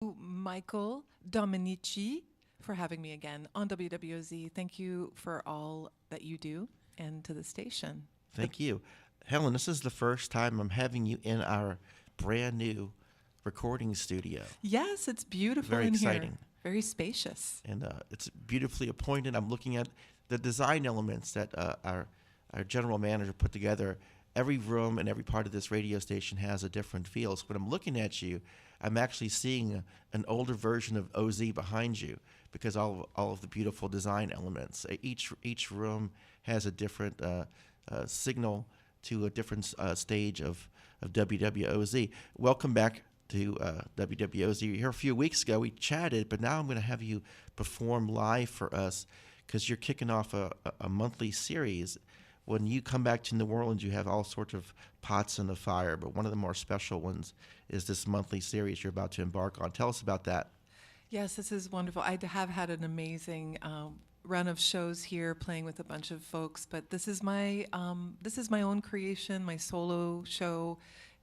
Michael Dominici for having me again on WWOZ. Thank you for all that you do and to the station. Thank you. Helen, this is the first time I'm having you in our brand new recording studio. Yes, it's beautiful Very in here. exciting. Very spacious. And it's beautifully appointed. I'm looking at the design elements that our general manager put together. Every room and every part of this radio station has a different feel. So when I'm looking at you, I'm actually seeing an older version of OZ behind you because all of the beautiful design elements. Each room has a different signal to a different stage of WWOZ. Welcome back to WWOZ. You were here a few weeks ago. We chatted, but now I'm going to have you perform live for us because you're kicking off a monthly series. When you come back to New Orleans, you have all sorts of pots in the fire, but one of the more special ones is this monthly series you're about to embark on. Tell us about that. Yes, this is wonderful. I have had an amazing run of shows here, playing with a bunch of folks. But this is my own creation, my solo show,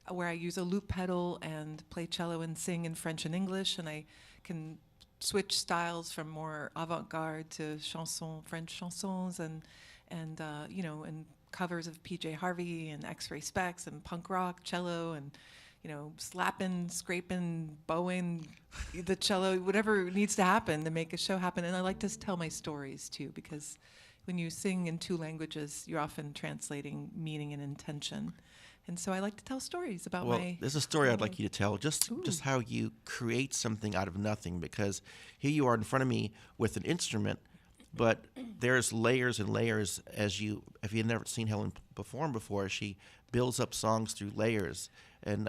where I use a loop pedal and play cello and sing in French and English, and I can switch styles from more avant-garde to French chansons, and covers of PJ Harvey and X-Ray Specs and punk rock cello and slapping, scraping, bowing the cello, whatever needs to happen to make a show happen. And I like to tell my stories too, because when you sing in two languages, you're often translating meaning and intention. And so I like to tell stories about Well, my. there's a story I'd like you to tell, just how you create something out of nothing, because here you are in front of me with an instrument, but there's layers and layers if you've never seen Helen perform before, she builds up songs through layers, and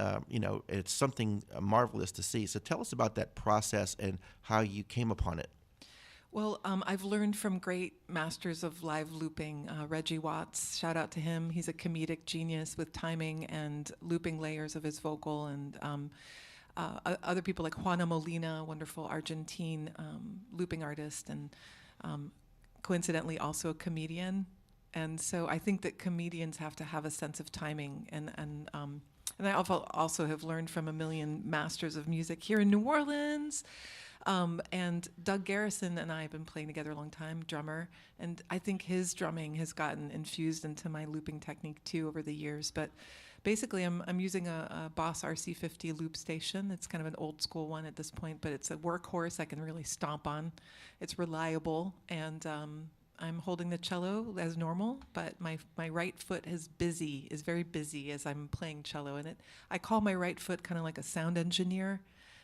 it's something marvelous to see. So tell us about that process and how you came upon it. Well, I've learned from great masters of live looping. Reggie Watts, shout out to him. He's a comedic genius with timing and looping layers of his vocal. And other people like Juana Molina, wonderful Argentine looping artist, and coincidentally also a comedian. And so I think that comedians have to have a sense of timing. And I also have learned from a million masters of music here in New Orleans. And Doug Garrison and I have been playing together a long time, drummer, and I think his drumming has gotten infused into my looping technique too over the years. But basically, I'm using a Boss RC50 loop station. It's kind of an old school one at this point, but it's a workhorse I can really stomp on. It's reliable, and I'm holding the cello as normal, but my right foot is very busy as I'm playing cello. And I call my right foot kind of like a sound engineer,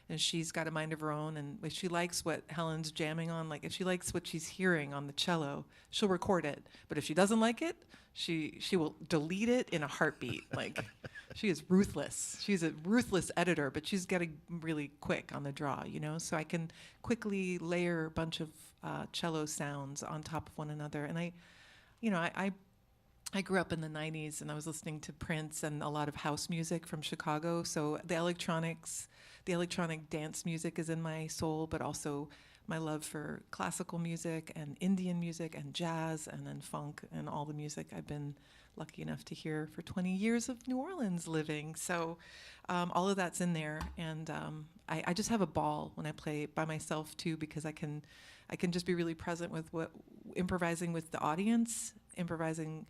and she's got a mind of her own. And if she likes what Helen's jamming on, like if she likes what she's hearing on the cello, she'll record it. But if she doesn't like it, she will delete it in a heartbeat. Like she is ruthless. She's a ruthless editor, but she's getting really quick on the draw, So I can quickly layer a bunch of cello sounds on top of one another. And I grew up in the 90s, and I was listening to Prince and a lot of house music from Chicago. So the electronic dance music is in my soul, but also my love for classical music and Indian music and jazz and then funk and all the music I've been lucky enough to hear for 20 years of New Orleans living. So all of that's in there. And I just have a ball when I play by myself too, because I can just be really present with improvising with the audience, improvising,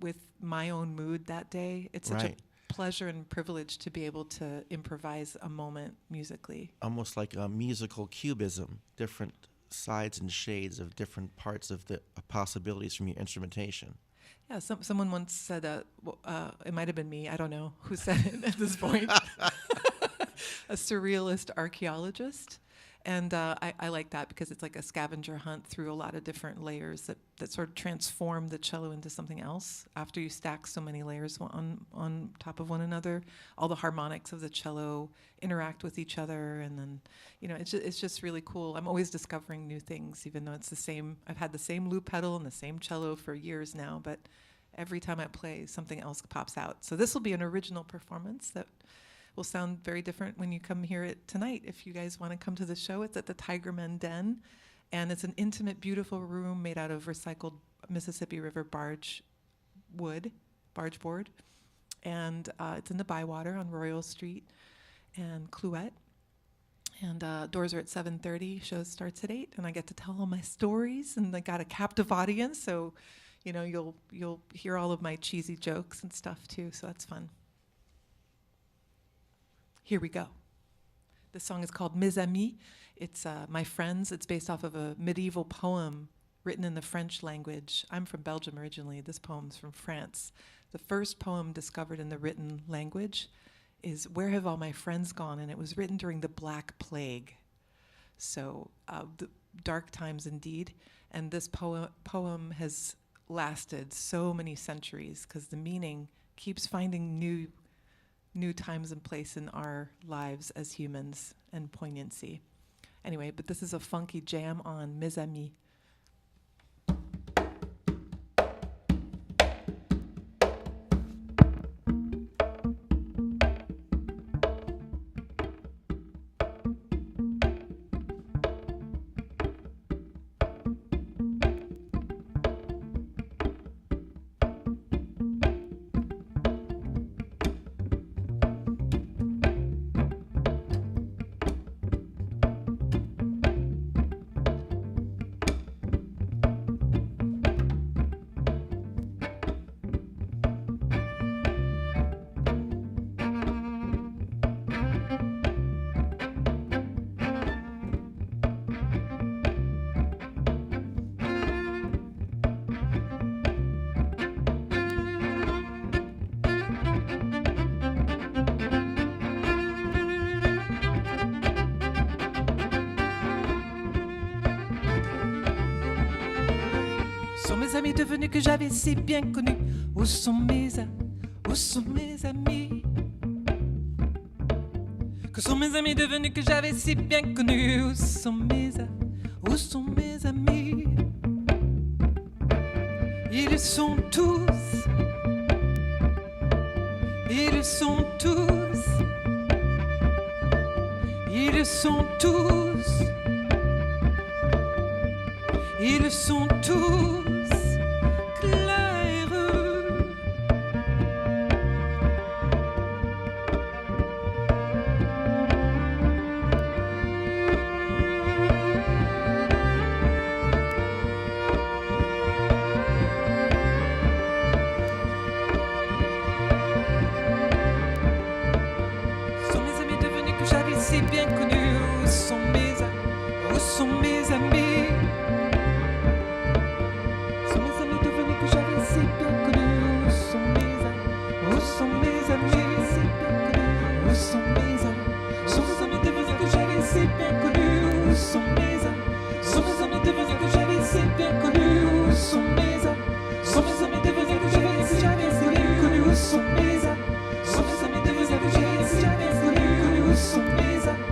with my own mood that day. It's such a pleasure and privilege to be able to improvise a moment musically. Almost like a musical cubism, different sides and shades of different parts of the possibilities from your instrumentation. Yeah, someone once said, it might have been me, I don't know who said it at this point, a surrealist archaeologist. And I like that because it's like a scavenger hunt through a lot of different layers that sort of transform the cello into something else. After you stack so many layers on top of one another, all the harmonics of the cello interact with each other, and then it's just really cool. I'm always discovering new things, even though it's the same. I've had the same loop pedal and the same cello for years now, but every time I play, something else pops out. So this will be an original performance that will sound very different when you come here tonight. If you guys want to come to the show, it's at the Tigerman Den, and it's an intimate, beautiful room made out of recycled Mississippi River barge board, and it's in the Bywater on Royal Street and Clouet. And doors are at 7:30. Show starts at 8, and I get to tell all my stories, and I got a captive audience, so you'll hear all of my cheesy jokes and stuff too. So that's fun. Here we go. This song is called Mes Amis. It's My Friends. It's based off of a medieval poem written in the French language. I'm from Belgium originally. This poem's from France. The first poem discovered in the written language is Where Have All My Friends Gone? And it was written during the Black Plague. So the dark times indeed. And this poem has lasted so many centuries because the meaning keeps finding new times and place in our lives as humans and poignancy. Anyway, but this is a funky jam on Mes Amis. Sont mes amis devenus que j'avais si bien connus? Où sont mes amis? Que sont mes amis devenus que j'avais si bien connus? Où sont mes amis? Ils sont tous, ils sont tous, ils sont tous, ils sont tous. Bien connu, où sont mes amis? Sont mes amis devenus que j'avais si bien connus? Où sont mes amis? Où sont mes amis? Sont mes amis devenus que j'avais si bien connus? Où sont mes amis? Sont mes amis devenus que j'avais si bien connus? Où sont mes amis? Sont mes amis devenus que j'avais si bien connus? Où sont mes amis? Sont mes amis devenus que j'avais si bien connus? Où sont mes amis?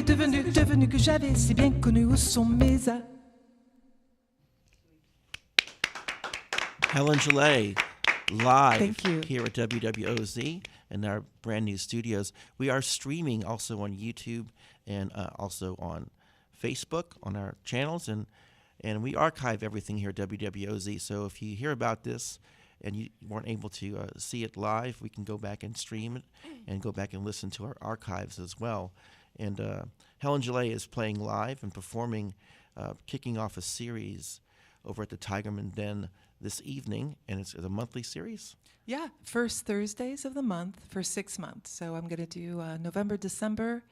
Devenus que j'avais si bien connus? Où sont mes amis? Helen Gillet, live Thank you. here at WWOZ in our brand new studios. We are streaming also on YouTube and also on Facebook on our channels, and we archive everything here at WWOZ. So if you hear about this and you weren't able to see it live, we can go back and stream it and go back and listen to our archives as well. And Helen Gillet is playing live and performing, kicking off a series over at the Tigerman Den this evening, and it's a monthly series. Yeah, first Thursdays of the month for 6 months. So I'm going to do November, December.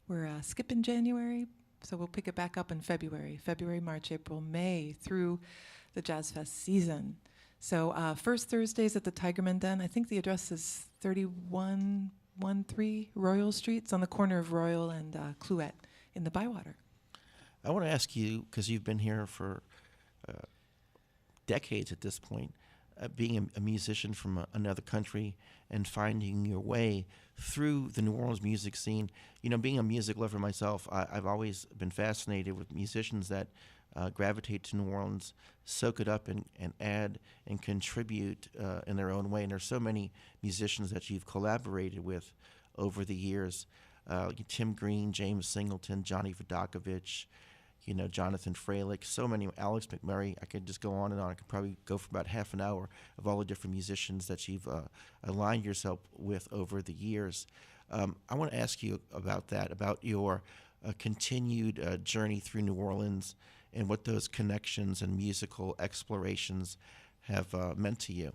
We're skipping January, so we'll pick it back up in February, March, April, May, through the Jazz Fest season. So first Thursdays at the Tigerman Den. I think the address is 3113 Royal Street. It's on the corner of Royal and Clouet in the Bywater. I want to ask you, because you've been here for decades at this point, being a musician from another country and finding your way through the New Orleans music scene. You know, being a music lover myself, I've always been fascinated with musicians that gravitate to New Orleans, soak it up and add and contribute in their own way. And there's so many musicians that you've collaborated with over the years. Tim Green, James Singleton, Johnny Vodakovich, Jonathan Fralick, so many, Alex McMurray. I could just go on and on. I could probably go for about half an hour of all the different musicians that you've aligned yourself with over the years. I want to ask you about that, about your continued journey through New Orleans and what those connections and musical explorations have meant to you.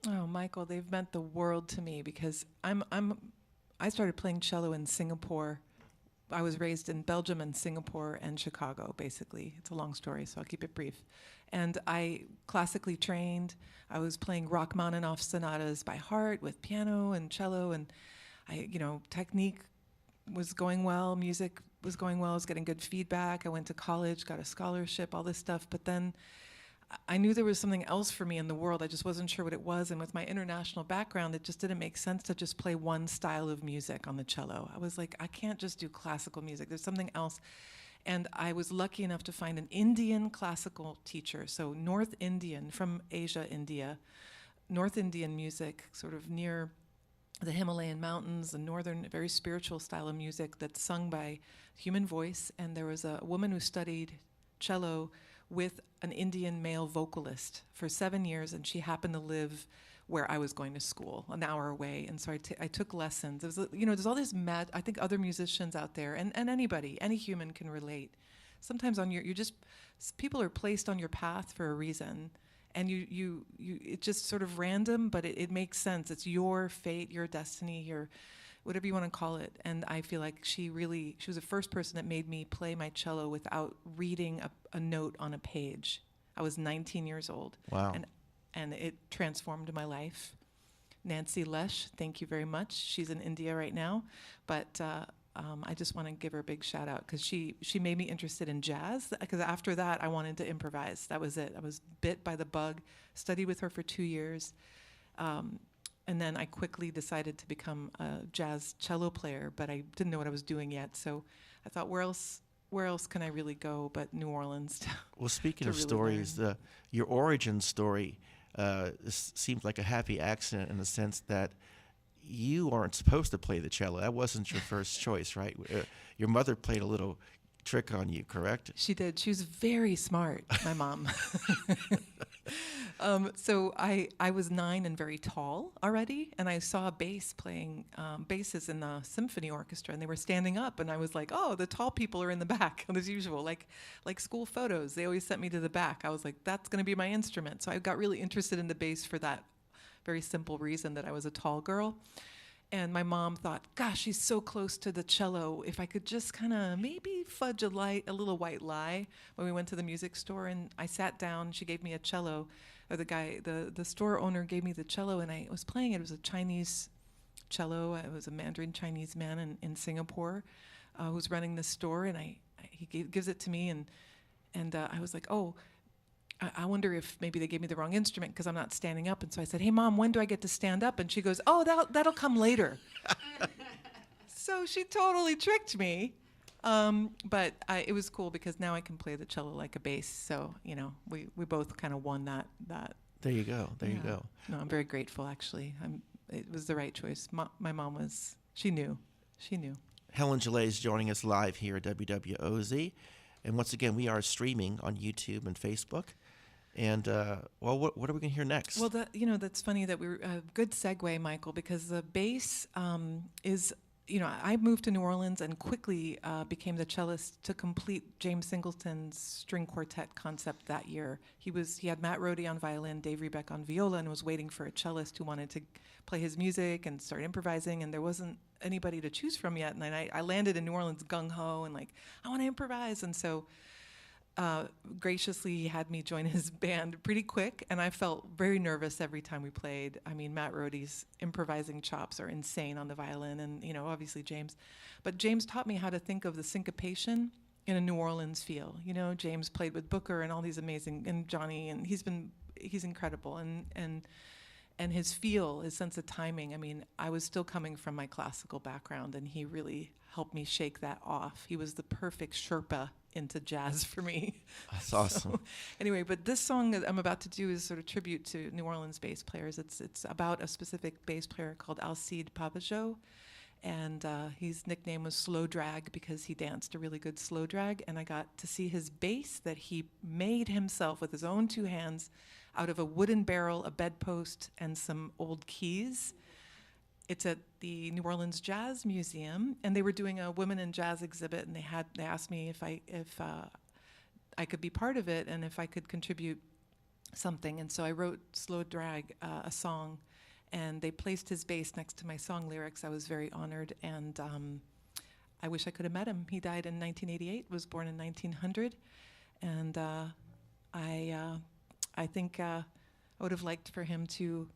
Oh, Michael, they've meant the world to me because I started playing cello in Singapore. I was raised in Belgium and Singapore and Chicago, basically. It's a long story, so I'll keep it brief. And I classically trained. I was playing Rachmaninoff sonatas by heart with piano and cello, and technique was going well, music was going well, I was getting good feedback. I went to college, got a scholarship, all this stuff, but then I knew there was something else for me in the world. I just wasn't sure what it was. And with my international background, it just didn't make sense to just play one style of music on the cello. I was like, I can't just do classical music. There's something else. And I was lucky enough to find an Indian classical teacher. So North Indian, from Asia, India, North Indian music, sort of near the Himalayan mountains, the northern, very spiritual style of music that's sung by human voice. And there was a woman who studied cello with an Indian male vocalist for 7 years, and she happened to live where I was going to school, an hour away. And so I took lessons. It was, there's all this I think other musicians out there, and anybody, any human can relate. Sometimes people are placed on your path for a reason, and it's just sort of random, but it makes sense. It's your fate, your destiny, your whatever you want to call it. And I feel like she was the first person that made me play my cello without reading a note on a page. I was 19 years old. Wow. And it transformed my life. Nancy Lesh, thank you very much. She's in India right now. But I just want to give her a big shout out because she made me interested in jazz. Because after that, I wanted to improvise. That was it. I was bit by the bug, studied with her for 2 years. And then I quickly decided to become a jazz cello player, but I didn't know what I was doing yet. So I thought, where else can I really go but New Orleans? Well, speaking of really stories, your origin story seems like a happy accident in the sense that you aren't supposed to play the cello. That wasn't your first choice, right? Your mother played a little trick on you, correct? She did. She was very smart, my mom. So I was 9 and very tall already, and I saw a bass playing basses in the symphony orchestra, and they were standing up, and I was like, oh, the tall people are in the back, as usual, like school photos. They always sent me to the back. I was like, that's going to be my instrument. So I got really interested in the bass for that very simple reason that I was a tall girl. And my mom thought, gosh, she's so close to the cello. If I could just kind of maybe fudge a little white lie when we went to the music store. And I sat down, she gave me a cello, or the store owner gave me the cello, and I was playing it. It was a Chinese cello. It was a Mandarin Chinese man in Singapore who was running the store, and he gives it to me, and I was like, oh, I wonder if maybe they gave me the wrong instrument because I'm not standing up. And so I said, hey, Mom, when do I get to stand up? And she goes, oh, that'll come later. So she totally tricked me. But it was cool because now I can play the cello like a bass. So, we both kind of won that. There you go. There you go. No, I'm very grateful, actually. It was the right choice. My mom she knew. She knew. Helen Gillet is joining us live here at WWOZ. And once again, we are streaming on YouTube and Facebook. And well, what are we gonna hear next? Well, that's funny that we were good segue, Michael, because the bass is, I moved to New Orleans and quickly became the cellist to complete James Singleton's string quartet concept that year. He had Matt Rohde on violin, Dave Rebeck on viola, and was waiting for a cellist who wanted to play his music and start improvising, and there wasn't anybody to choose from yet. And then I landed in New Orleans gung-ho and like, I want to improvise. And so graciously he had me join his band pretty quick, and I felt very nervous every time we played. I mean, Matt Rohde's improvising chops are insane on the violin, and obviously James. But James taught me how to think of the syncopation in a New Orleans feel. James played with Booker and all these amazing, and Johnny, and he's incredible, and his feel, his sense of timing. I mean, I was still coming from my classical background, and he really helped me shake that off. He was the perfect Sherpa into jazz for me. That's awesome. So, anyway, but this song that I'm about to do is sort of tribute to New Orleans bass players. It's about a specific bass player called Alcide Pavageau, and his nickname was Slow Drag because he danced a really good slow drag, and I got to see his bass that he made himself with his own two hands out of a wooden barrel, a bedpost, and some old keys. It's at the New Orleans Jazz Museum, and they were doing a women in jazz exhibit, and they asked me if I could be part of it and if I could contribute something. And so I wrote Slow Drag, a song, and they placed his bass next to my song lyrics. I was very honored, and I wish I could have met him. He died in 1988, was born in 1900, and I think I would have liked for him to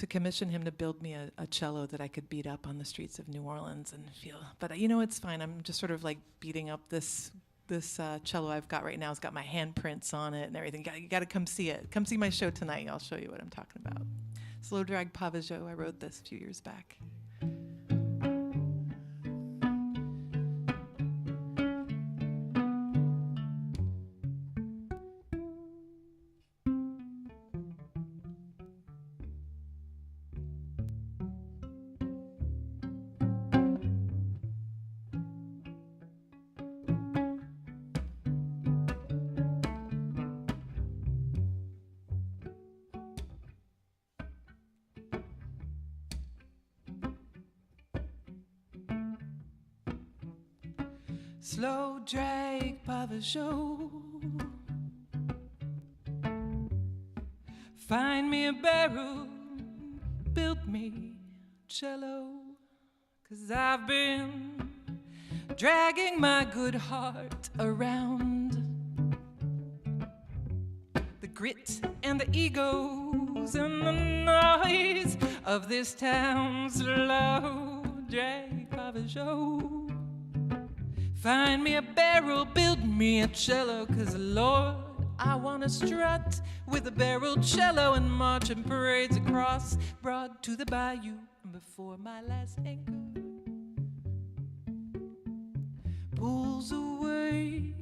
commission him to build me a cello that I could beat up on the streets of New Orleans and feel. But it's fine. I'm just sort of like beating up this cello I've got right now. It's got my handprints on it and everything. You got to come see it. Come see my show tonight. I'll show you what I'm talking about. Slow Drag Pavageau. I wrote this a few years back. Slow drag Pavageau, find me a barrel, build me a cello, 'cause I've been dragging my good heart around. The grit and the egos and the noise of this town. Slow drag Pavageau, find me a barrel, build me a cello, 'cause Lord, I wanna strut with a barrel cello and march in parades across Broad to the bayou before my last anchor pulls away,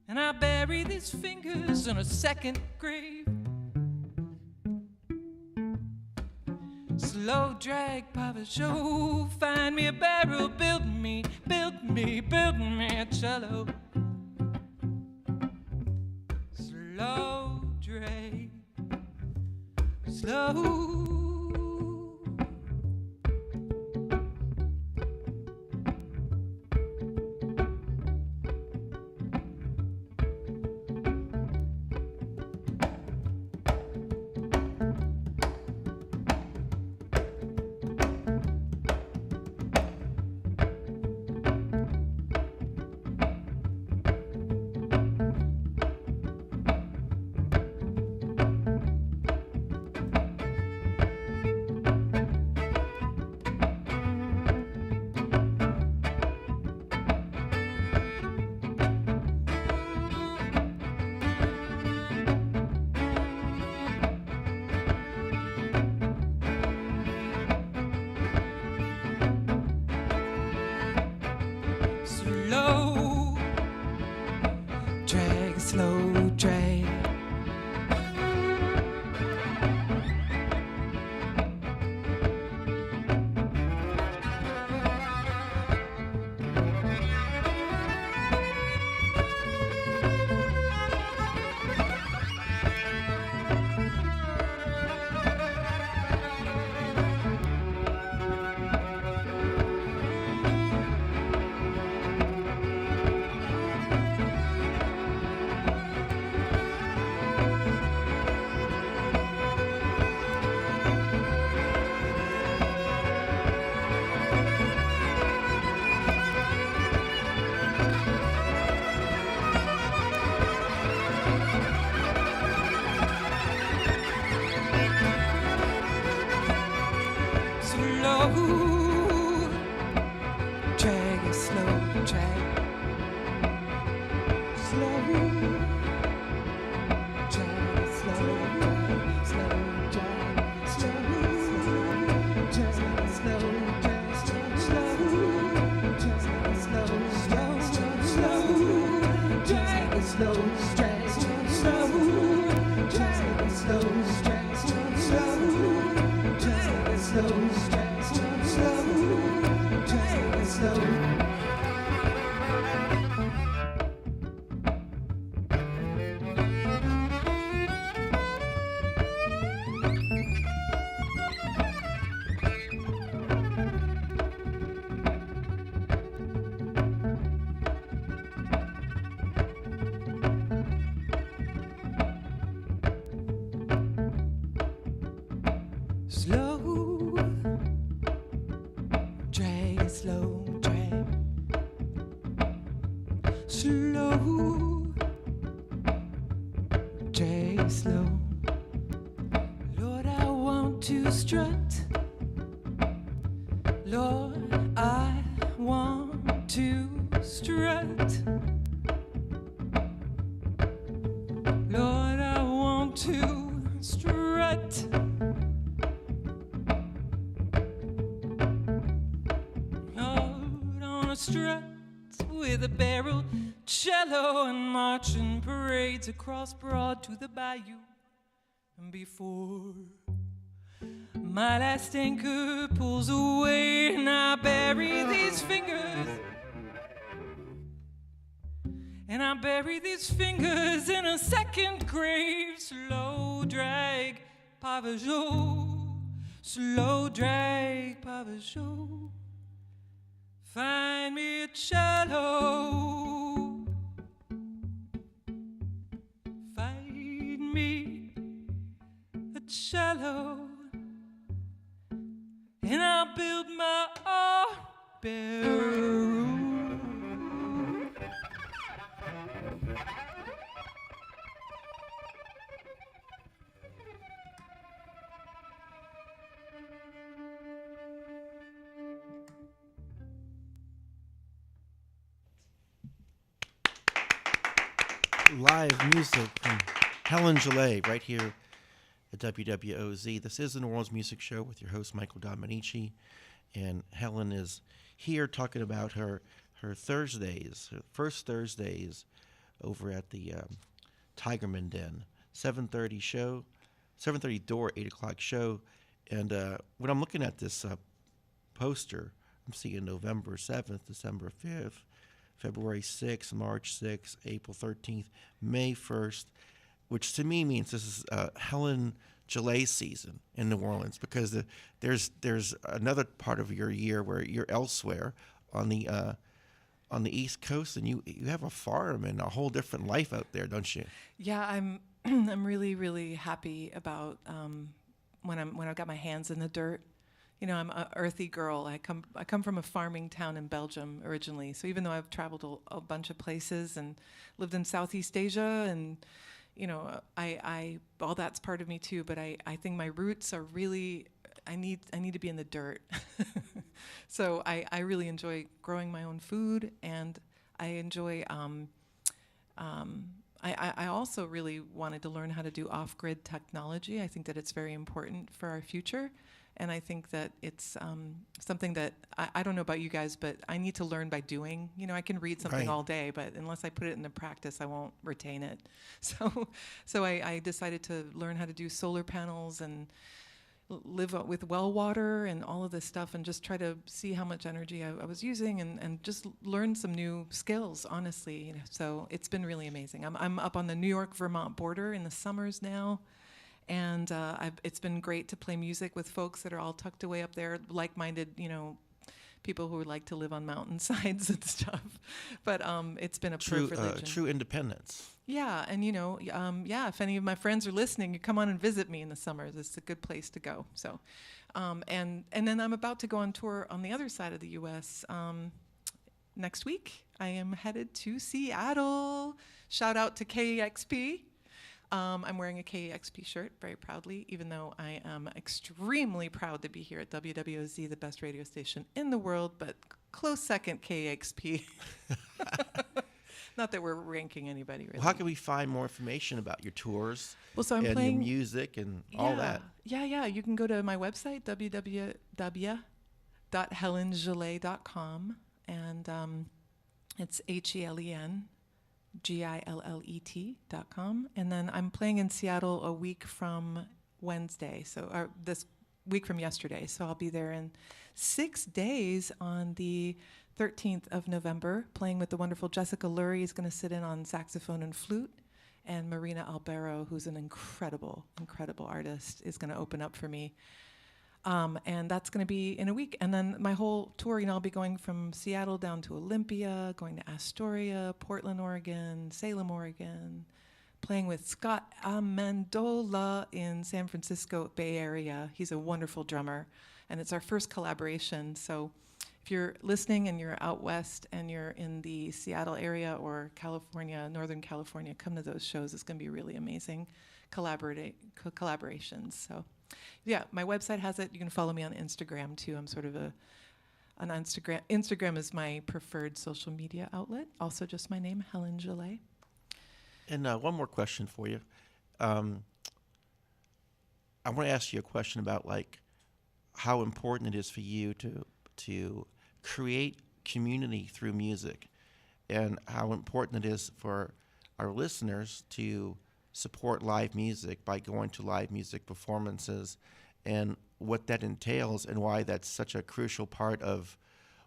and I bury these fingers in a second grave. Slow drag Pavageau, find me a barrel, build me a cello. Slow drag, slow. slow, drag slow. Lord, I want to strut. Lord, I want to strut. Lord, I want to strut. Lord, on a strut with a barrel cello and marching parades across Broad to the bayou. And before my last anchor pulls away and I bury these fingers, and I bury these fingers in a second grave. Slow drag, pavajou, slow drag, pavajou. Find me a cello, find me a cello, and I'll build my own barrel. Live music from Helen Gillet right here at WWOZ. This is the New Orleans Music Show with your host, Michael Dominici. And Helen is here talking about her Thursdays, her first Thursdays over at the Tigerman Den. 7:30 show, 7:30 door, 8 o'clock show. And when I'm looking at this poster, I'm seeing November 7th, December 5th, February 6th, March 6th, April 13th, May 1st, which to me means this is Helen Gillet season in New Orleans, because there's another part of your year where you're elsewhere on the East Coast, and you have a farm and a whole different life out there, don't you? Yeah, I'm I'm really, really happy about when I've got my hands in the dirt. You know, I'm an earthy girl. I come from a farming town in Belgium originally. So even though I've traveled a bunch of places and lived in Southeast Asia, and you know, I all that's part of me too. But I think my roots are really, I need to be in the dirt. So I really enjoy growing my own food, and I enjoy. I also really wanted to learn how to do off-grid technology. I think that it's very important for our future. And I think that it's something that I don't know about you guys, but I need to learn by doing. You know, I can read something Right. all day, but unless I put it into practice, I won't retain it. So I decided to learn how to do solar panels and live with well water and all of this stuff, and just try to see how much energy I was using, and just learn some new skills, honestly. You know, so it's been really amazing. I'm up on the New York-Vermont border in the summers now. And it's been great to play music with folks that are all tucked away up there, like-minded, you know, people who like to live on mountainsides and stuff. But it's been a privilege. True independence. Yeah, and you know, if any of my friends are listening, you come on and visit me in the summers. It's a good place to go. So, and then I'm about to go on tour on the other side of the U.S. Next week. I am headed to Seattle. Shout out to KEXP. I'm wearing a KEXP shirt very proudly, even though I am extremely proud to be here at WWOZ, the best radio station in the world, but close second KEXP. Not that we're ranking anybody, really. Well, how can we find more information about your tours So I'm and playing your music and all that? Yeah. You can go to my website, www.helengillet.com, and it's HELENGILLET.com. And then I'm playing in Seattle a week from Wednesday, or this week from yesterday. So I'll be there in 6 days on the 13th of November, playing with the wonderful Jessica Lurie is going to sit in on saxophone and flute. And Marina Albero, who's an incredible, incredible artist, is going to open up for me. And that's going to be in a week. And then my whole tour, you know, I'll be going from Seattle down to Olympia, going to Astoria, Portland, Oregon, Salem, Oregon, playing with Scott Amendola in San Francisco Bay Area. He's a wonderful drummer, and it's our first collaboration. So if you're listening and you're out west and you're in the Seattle area or California, Northern California, come to those shows. It's going to be really amazing collaborations. So, yeah, my website has it. You can follow me on Instagram too. I'm sort of on Instagram. Instagram is my preferred social media outlet. Also, just my name, Helen Gillet. And one more question for you. I want to ask you a question about like how important it is for you to create community through music, and how important it is for our listeners to support live music by going to live music performances, and what that entails, and why that's such a crucial part of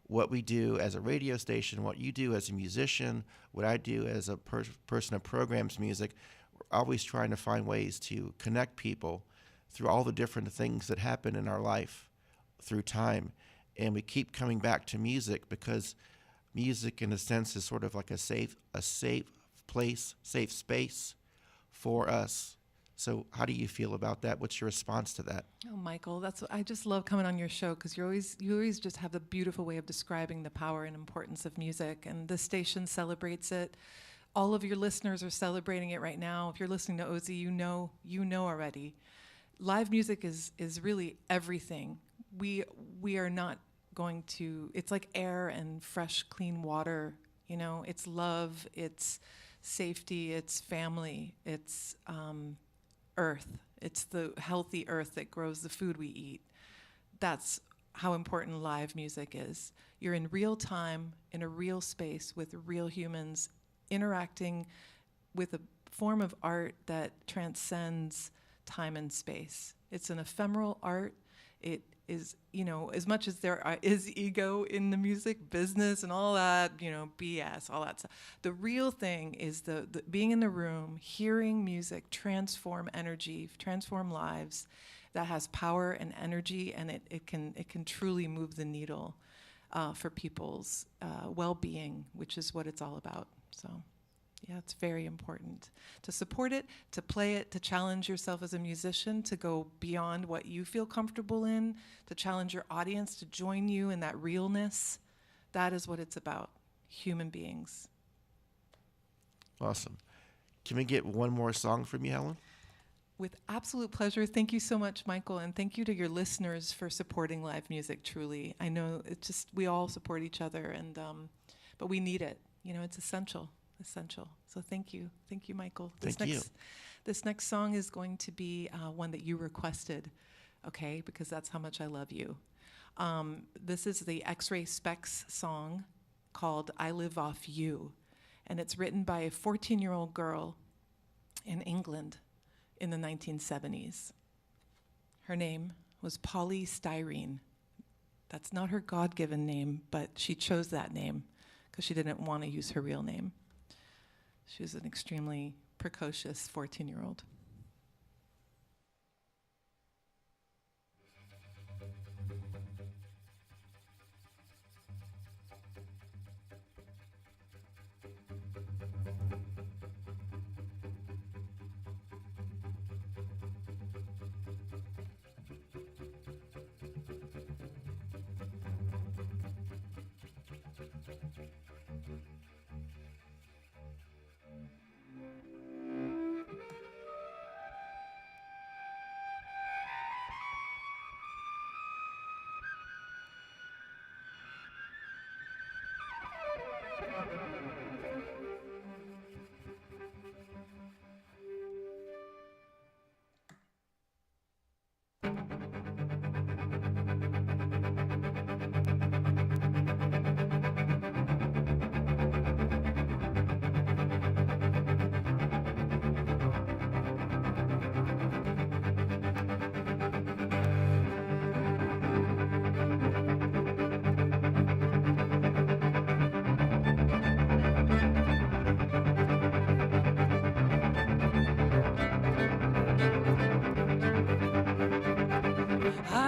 what we do as a radio station, what you do as a musician, what I do as a person who programs music. We're always trying to find ways to connect people through all the different things that happen in our life through time. And we keep coming back to music because music, in a sense, is sort of like a safe place, safe space for us. So how do you feel about that? What's your response to that? Oh, Michael, I just love coming on your show because you always just have the beautiful way of describing the power and importance of music, and the station celebrates it. All of your listeners are celebrating it right now. If you're listening to OZ, you know already. Live music is really everything. We are not going to, it's like air and fresh, clean water. You know, it's love, it's safety, it's family, it's earth. It's the healthy earth that grows the food we eat. That's how important live music is. You're in real time, in a real space with real humans, interacting with a form of art that transcends time and space. It's an ephemeral art. It is, you know, as much as there is ego in the music business and all that, you know, BS, all that stuff. The real thing is the being in the room, hearing music transform energy, transform lives. That has power and energy, and it can truly move the needle for people's well-being, which is what it's all about. So. Yeah, it's very important to support it, to play it, to challenge yourself as a musician, to go beyond what you feel comfortable in, to challenge your audience, to join you in that realness. That is what it's about, human beings. Awesome. Can we get one more song from you, Helen? With absolute pleasure. Thank you so much, Michael, and thank you to your listeners for supporting live music, truly. I know it's just, we all support each other, and but we need it. You know, it's essential. So thank you, Michael. This next song is going to be one that you requested, okay? Because that's how much I love you. This is the X-Ray Specs song called "I Live Off You," and it's written by a 14-year-old girl in England in the 1970s. Her name was Polystyrene. That's not her God-given name, but she chose that name because she didn't want to use her real name. She was an extremely precocious 14-year-old.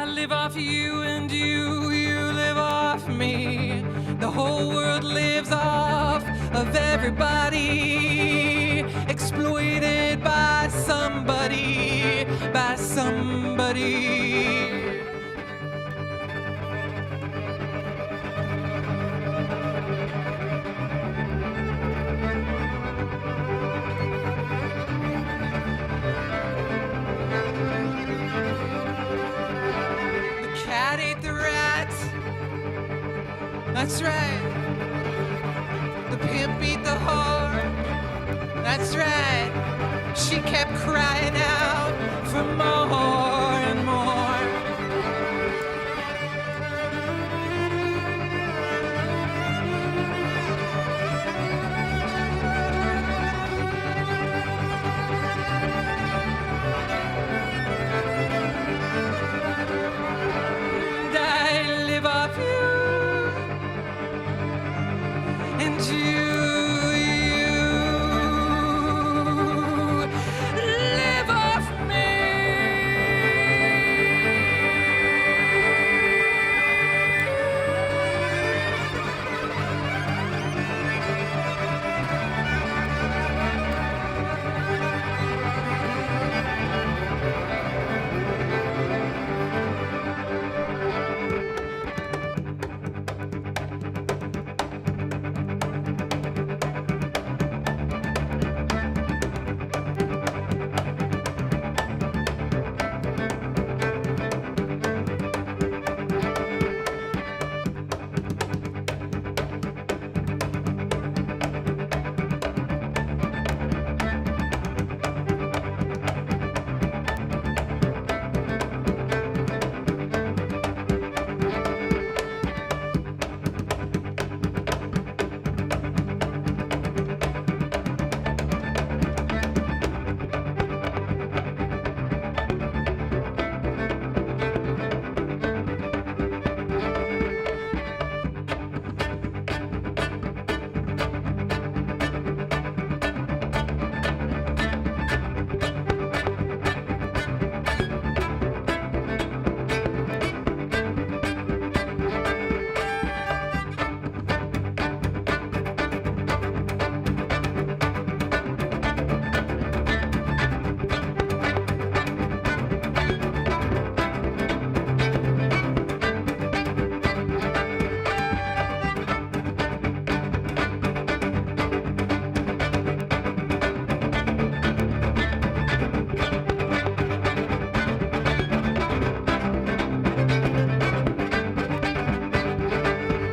Live off you and you live off me. The whole world lives off of everybody, exploited by somebody, That's right. The pimp beat the whore. That's right. She kept crying out for more and more. And I live off you. And you live off me.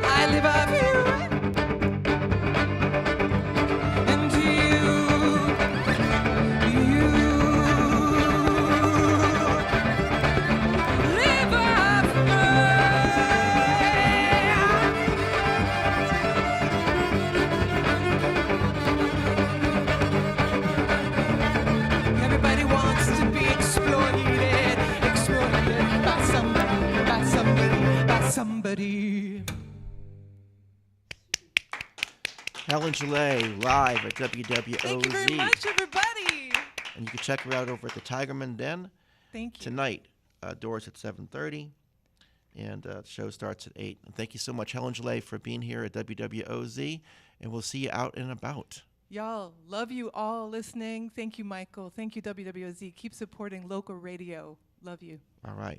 I live off you. And you live off me. Everybody wants to be exploited by somebody. Helen Gillet, live at WWOZ. Thank you very much, everybody. And you can check her out over at the Tigerman Den Thank you. tonight. Doors at 7:30, and the show starts at 8. And thank you so much, Helen Gillet, for being here at WWOZ, and we'll see you out and about. Y'all, love you all listening. Thank you, Michael. Thank you, WWOZ. Keep supporting local radio. Love you. All right.